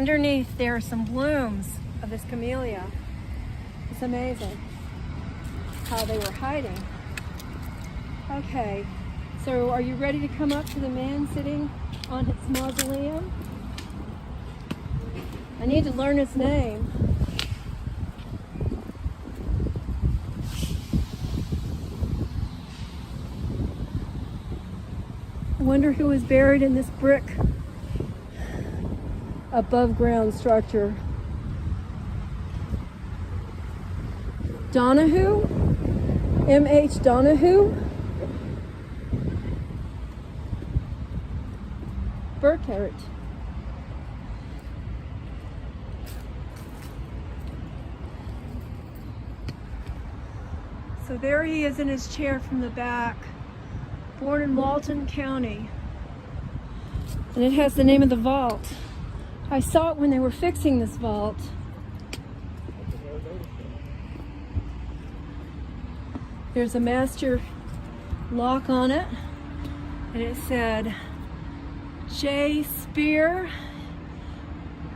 underneath there are some blooms of this camellia. It's amazing how they were hiding. Okay, so are you ready to come up to the man sitting on his mausoleum? I need to learn his name. I wonder who was buried in this brick above ground structure. Donahue? M.H. Donahue? Burkhardt. So there he is in his chair from the back, born in Walton County. And it has the name of the vault. I saw it when they were fixing this vault. There's a master lock on it, and it said J. Spear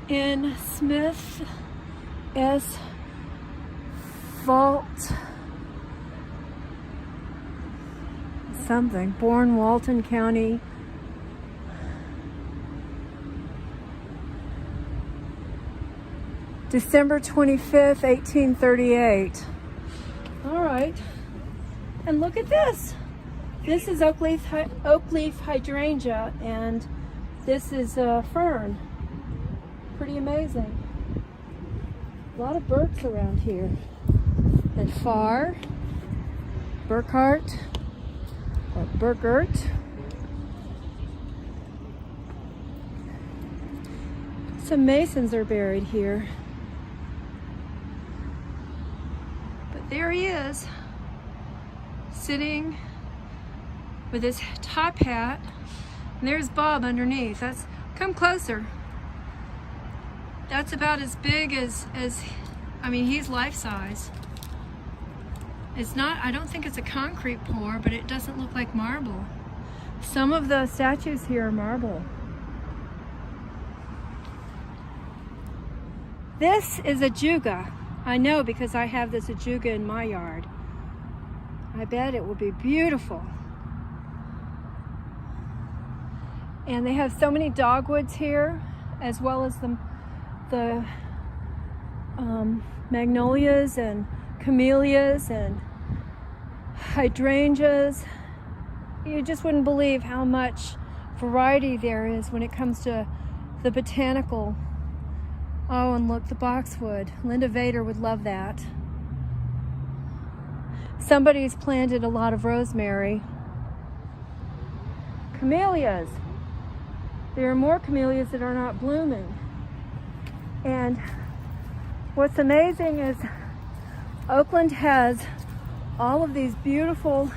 N. Smith S. Vault something, born Walton County. December 25th, 1838. All right. And look at this. This is oak leaf hydrangea, and this is a fern. Pretty amazing. A lot of Burks around here. And Farr, Burkhardt, or Burkert. Some Masons are buried here. But there he is, sitting with his top hat, and there's Bob underneath. Come closer. That's about as big as I mean, he's life-size. It's not, I don't think it's a concrete pour, but it doesn't look like marble. Some of the statues here are marble. This is a juga. I know because I have this ajuga in my yard. I bet it will be beautiful. And they have so many dogwoods here, as well as the magnolias and camellias and hydrangeas. You just wouldn't believe how much variety there is when it comes to the botanical. Oh, and look, the boxwood. Linda Vader would love that. Somebody's planted a lot of rosemary. Camellias. There are more camellias that are not blooming. And what's amazing is Oakland has all of these beautiful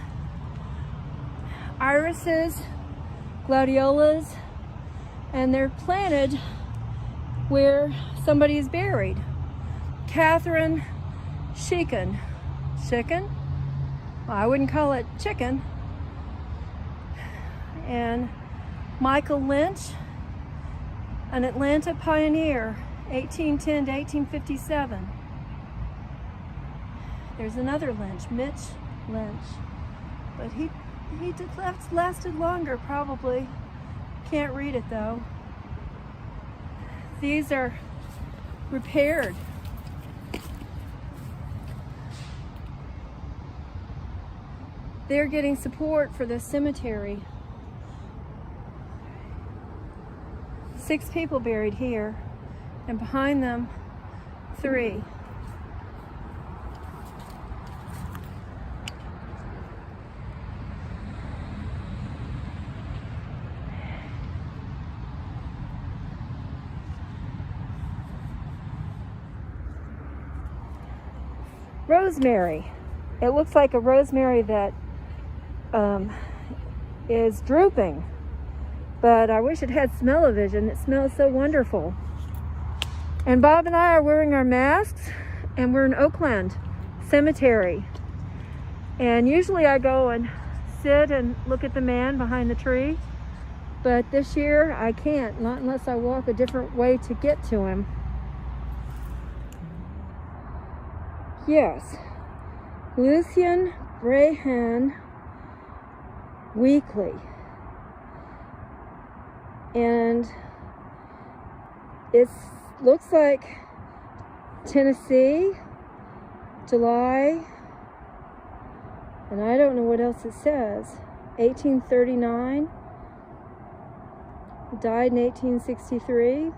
irises, gladiolas, and they're planted where somebody is buried. Catherine Chicken. Chicken? Well, I wouldn't call it chicken. And Michael Lynch, an Atlanta pioneer, 1810 to 1857. There's another Lynch, Mitch Lynch, but he lasted longer probably. Can't read it though. These are repaired. They're getting support for the cemetery. 6 people buried here, and behind them, 3. Rosemary. It looks like a rosemary that is drooping, but I wish it had smell-o-vision. It smells so wonderful. And Bob and I are wearing our masks, and we're in Oakland Cemetery. And usually I go and sit and look at the man behind the tree, But this year I can't, not unless I walk a different way to get to him. Yes, Lucien Brahan Weekly. And it looks like Tennessee, July, and I don't know what else it says. 1839, died in 1863.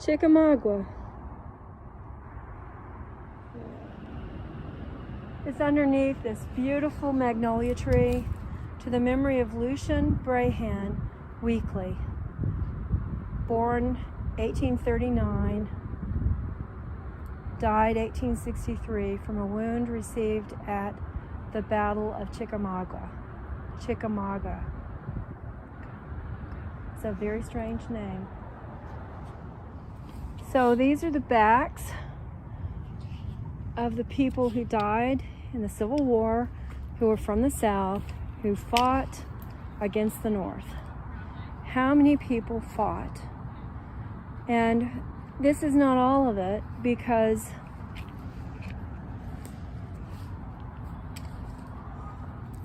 Chickamauga. It's underneath this beautiful magnolia tree to the memory of Lucien Brahan Weekly, born 1839, died 1863 from a wound received at the Battle of Chickamauga. Chickamauga. It's a very strange name. So these are the backs of the people who died in the Civil War, who were from the South, who fought against the North. How many people fought? And this is not all of it, because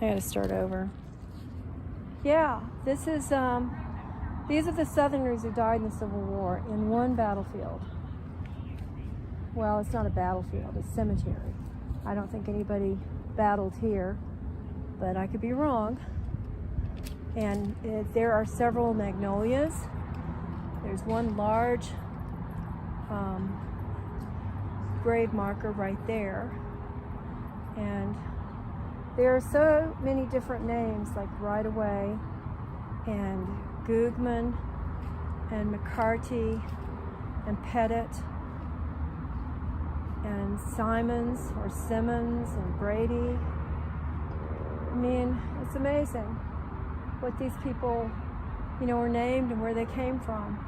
I gotta start over. Yeah, this is these are the Southerners who died in the Civil War in one battlefield. Well, it's not a battlefield, it's a cemetery. I don't think anybody battled here, but I could be wrong. And there are several magnolias. There's one large grave marker right there. And there are so many different names, like Right Away and Googman and McCarty and Pettit and Simons or Simmons and Brady. I mean, it's amazing what these people, were named and where they came from.